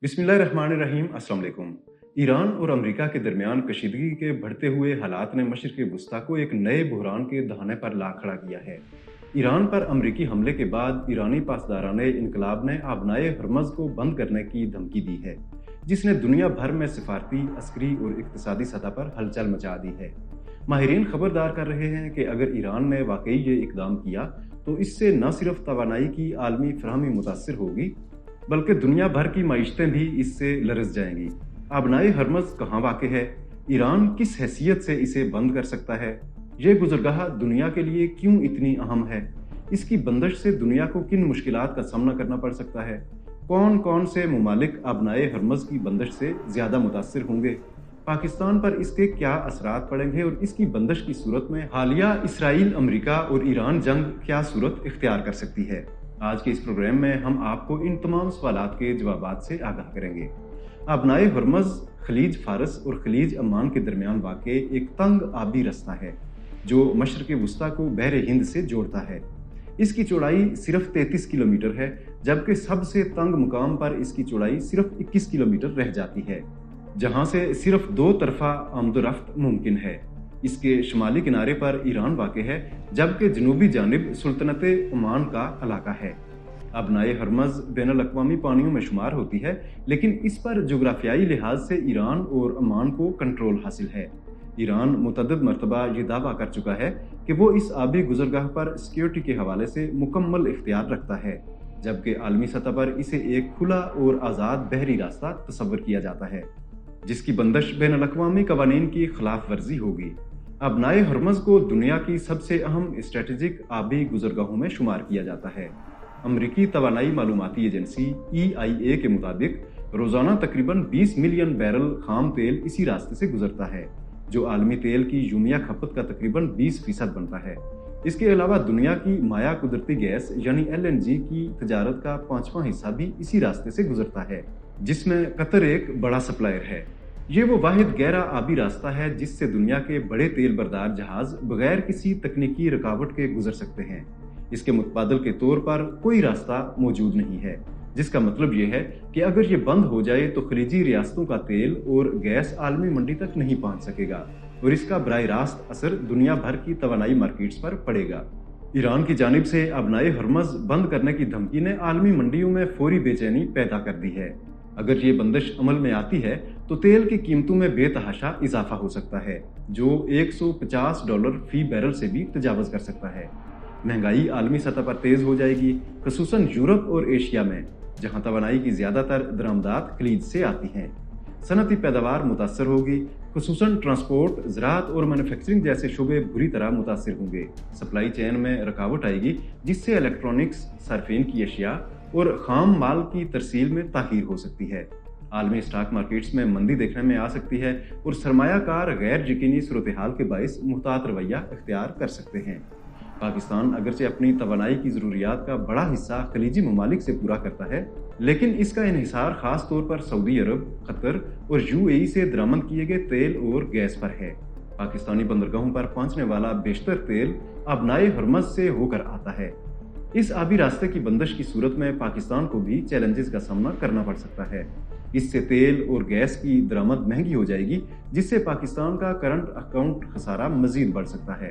बिस्मिल्लाहिर्रहमानिर्रहीम। अस्सलाम वालेकुम। ईरान और अमेरिका के दरमियान कशीदगी के बढ़ते हुए हालात ने मशरिक़ वस्ता को एक नए बहरान के दहाने पर ला खड़ा किया है। ईरान पर अमरीकी हमले के बाद ईरानी पासदारान इनकलाब ने आबनाए हरमज़ को बंद करने की धमकी दी है, जिसने दुनिया भर में सिफारती, अस्करी और इक़्तिसादी सतह पर हलचल मचा दी है। माहिरीन खबरदार कर रहे हैं कि अगर ईरान ने वाकई ये इकदाम किया तो इससे न सिर्फ तवानाई की आलमी फराहमी मुतासिर होगी, बल्कि दुनिया भर की मईशतें भी इससे लरज़ जाएंगी। आबनाए हरमज़ कहाँ वाक़ है? ईरान किस हैसियत से इसे बंद कर सकता है? ये गुज़रगाह दुनिया के लिए क्यों इतनी अहम है? इसकी बंदिश से दुनिया को किन मुश्किलात का सामना करना पड़ सकता है? कौन कौन से ममालिक आबनाए हरमज़ की बंदिश से ज़्यादा मुतासिर होंगे? पाकिस्तान पर इसके क्या असरात पड़ेंगे और इसकी बंदिश की सूरत में हालिया इसराइल, अमेरिका और ईरान जंग क्या सूरत इख्तियार कर सकती है? आज के इस प्रोग्राम में हम आपको इन तमाम सवालात के जवाबात से आगाह करेंगे। आबनाए हरमज़ खलीज फारस और खलीज अमान के दरमियान वाक़े एक तंग आबी रास्ता है जो मशरिक़ वस्ता को बहर हिंद से जोड़ता है। इसकी चौड़ाई सिर्फ 33 किलोमीटर है, जबकि सबसे तंग मुकाम पर इसकी चौड़ाई सिर्फ 21 किलोमीटर रह जाती है, जहाँ से सिर्फ दो तरफा आमदोरफ्त मुमकिन है। इसके शुमाली किनारे पर ईरान वाक़ है, जबकि जनूबी जानिब सुल्तनत ओमान का इलाका है। आबनाए हरमज़ बैनुल-अक़वामी पानियों में शुमार होती है, लेकिन इस पर जोग्राफियाई लिहाज से ईरान और ओमान को कंट्रोल हासिल है। ईरान मुतअद्दिद मरतबा ये दावा कर चुका है कि वो इस आबी गुज़रगाह पर सिक्योरिटी के हवाले से मुकम्मल इख्तियार रखता है, जबकि आलमी सतह पर इसे एक खुला और आज़ाद बहरी रास्ता तस्वर किया जाता है, जिसकी बंदिश बैनुल-अक़वामी क़वानीन की खिलाफ वर्जी होगी। आबनाए हरमज़ को दुनिया की सबसे अहम स्ट्रेटेजिक आबी गुज़रगाहों में शुमार किया जाता है। अमरीकी तवानाई मालूमाती एजेंसी EIA के मुताबिक रोज़ाना तकरीबन 20 मिलियन बैरल खाम तेल इसी रास्ते से गुजरता है, जो आलमी तेल की यूमिया खपत का तकरीबन 20% बनता है। इसके अलावा दुनिया की माया कुदरती गैस यानी LNG की तजारत का 5वां हिस्सा भी इसी रास्ते से गुजरता है, जिसमें कतर एक बड़ा सप्लायर है। ये वो वाहिद गहरा आबी रास्ता है जिससे दुनिया के बड़े तेल बरदार जहाज बगैर किसी तकनीकी रुकावट के गुजर सकते हैं। इसके मुतबादल के तौर पर कोई रास्ता मौजूद नहीं है, जिसका मतलब ये है कि अगर ये बंद हो जाए तो खलीजी रियासतों का तेल और गैस आलमी मंडी तक नहीं पहुंच सकेगा और इसका बराह रास्त असर दुनिया भर की तवानाई मार्केट्स पर पड़ेगा। ईरान की जानिब से आबनाए हरमज़ बंद करने की धमकी ने आलमी मंडियों में फौरी बेचैनी पैदा कर दी है। अगर ये बंदिश अमल में आती है तो तेल की कीमतों में बेतहाशा इजाफा हो सकता है, जो $150 फी बैरल से भी तजावज कर सकता है। महंगाई आलमी सतह पर तेज हो जाएगी, खसूसन यूरोप और एशिया में, जहां तवानाई की ज्यादातर दरामदात खलीज से आती हैं। सनती पैदावार मुतासर होगी, खसूसन ट्रांसपोर्ट, ज़राअत और मैन्युफैक्चरिंग जैसे शुबे बुरी तरह मुतासर होंगे। सप्लाई चेन में रुकावट आएगी, जिससे इलेक्ट्रॉनिक्स, सरफेन की अशिया और खाम माल की तरसील में ताख़ीर हो सकती है। आलमी स्टॉक मार्केट्स में मंदी देखने में आ सकती है और सरमायाकार गैर यकीनी सूरत हाल के बायस मुहतात रवैया इख्तियार कर सकते हैं। पाकिस्तान अगरचे अपनी तवानाई की ज़रूरियात का बड़ा हिस्सा खलीजी ममालिक से पूरा करता है, लेकिन इसका इन्हिसार खास तौर पर सऊदी अरब, कतर और UAE से दरामद किए गए तेल और गैस पर है। पाकिस्तानी बंदरगाहों पर पहुंचने वाला बेशतर तेल आबनाए हरमज़ से होकर आता है। इस आबी रास्ते की बंदिश की सूरत में पाकिस्तान को भी चैलेंजेस का सामना करना पड़ सकता है। इससे तेल और गैस की दरामद महंगी हो जाएगी, जिससे पाकिस्तान का करंट अकाउंट खसारा मजीद बढ़ सकता है।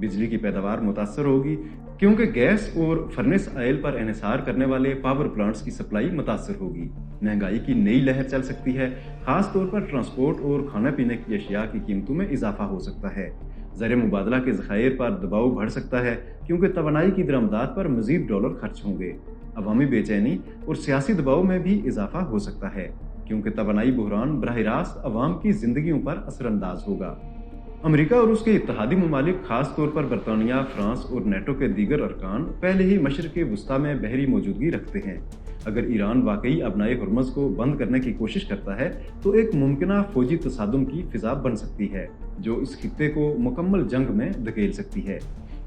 बिजली की पैदावार मुतासर होगी, क्योंकि गैस और फर्नेस ऑयल पर इन्हिसार करने वाले पावर प्लांट्स की सप्लाई मुतासर होगी। महंगाई की नई लहर चल सकती है, खास तौर पर ट्रांसपोर्ट और खाने पीने की अशिया की कीमतों में इजाफा हो सकता है। ज़र मुबादला के ज़खायर पर दबाव बढ़ सकता है, क्योंकि तवानाई की दरामदात पर मजीद डॉलर खर्च होंगे। अवामी बेचैनी और सियासी दबाव में भी इजाफा हो सकता है, क्योंकि तवानाई बहरान बराह रास्त अवाम की जिंदगियों पर असरअंदाज होगा। अमेरिका और उसके इत्तेहादी ममालिक, खास तौर पर बरतानिया, फ्रांस और नेटो के दीगर अरकान पहले ही मशरिक़ वस्ता में बहरी मौजूदगी रखते हैं। अगर ईरान वाकई आबनाए हरमज़ को बंद करने की कोशिश करता है तो एक मुमकिना फौजी तसादुम की फिजा बन सकती है, जो इस खित्ते को मुकम्मल जंग में धकेल सकती है।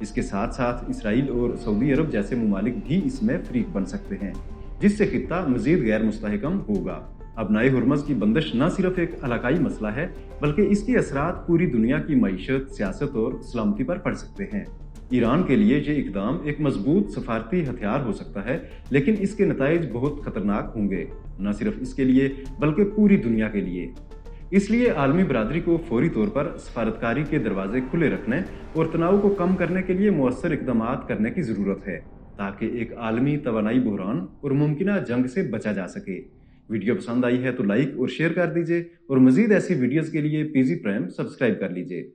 इसके साथ साथ इसराइल और सऊदी अरब जैसे ममालिक भी इसमें फरीक बन सकते हैं, जिससे खित्ता मजीद गैर मुस्तहकम होगा। आबनाए हरमज़ की बंदिश न सिर्फ एक इलाकाई मसला है, बल्कि इसके असरात पूरी दुनिया की मईशत, सियासत और सलामती पर पड़ सकते हैं। ایران کے لیے یہ اقدام ایک مضبوط سفارتی ہتھیار ہو سکتا ہے، لیکن اس کے نتائج بہت خطرناک ہوں گے، نہ صرف اس کے لیے بلکہ پوری دنیا کے لیے۔ اس لیے عالمی برادری کو فوری طور پر سفارتکاری کے دروازے کھلے رکھنے اور تناؤ کو کم کرنے کے لیے مؤثر اقدامات کرنے کی ضرورت ہے، تاکہ ایک عالمی توانائی بحران اور ممکنہ جنگ سے بچا جا سکے۔ ویڈیو پسند آئی ہے تو لائک اور شیئر کر دیجئے، اور مزید ایسی ویڈیوز کے لیے پی زی پرائم سبسکرائب کر لیجئے۔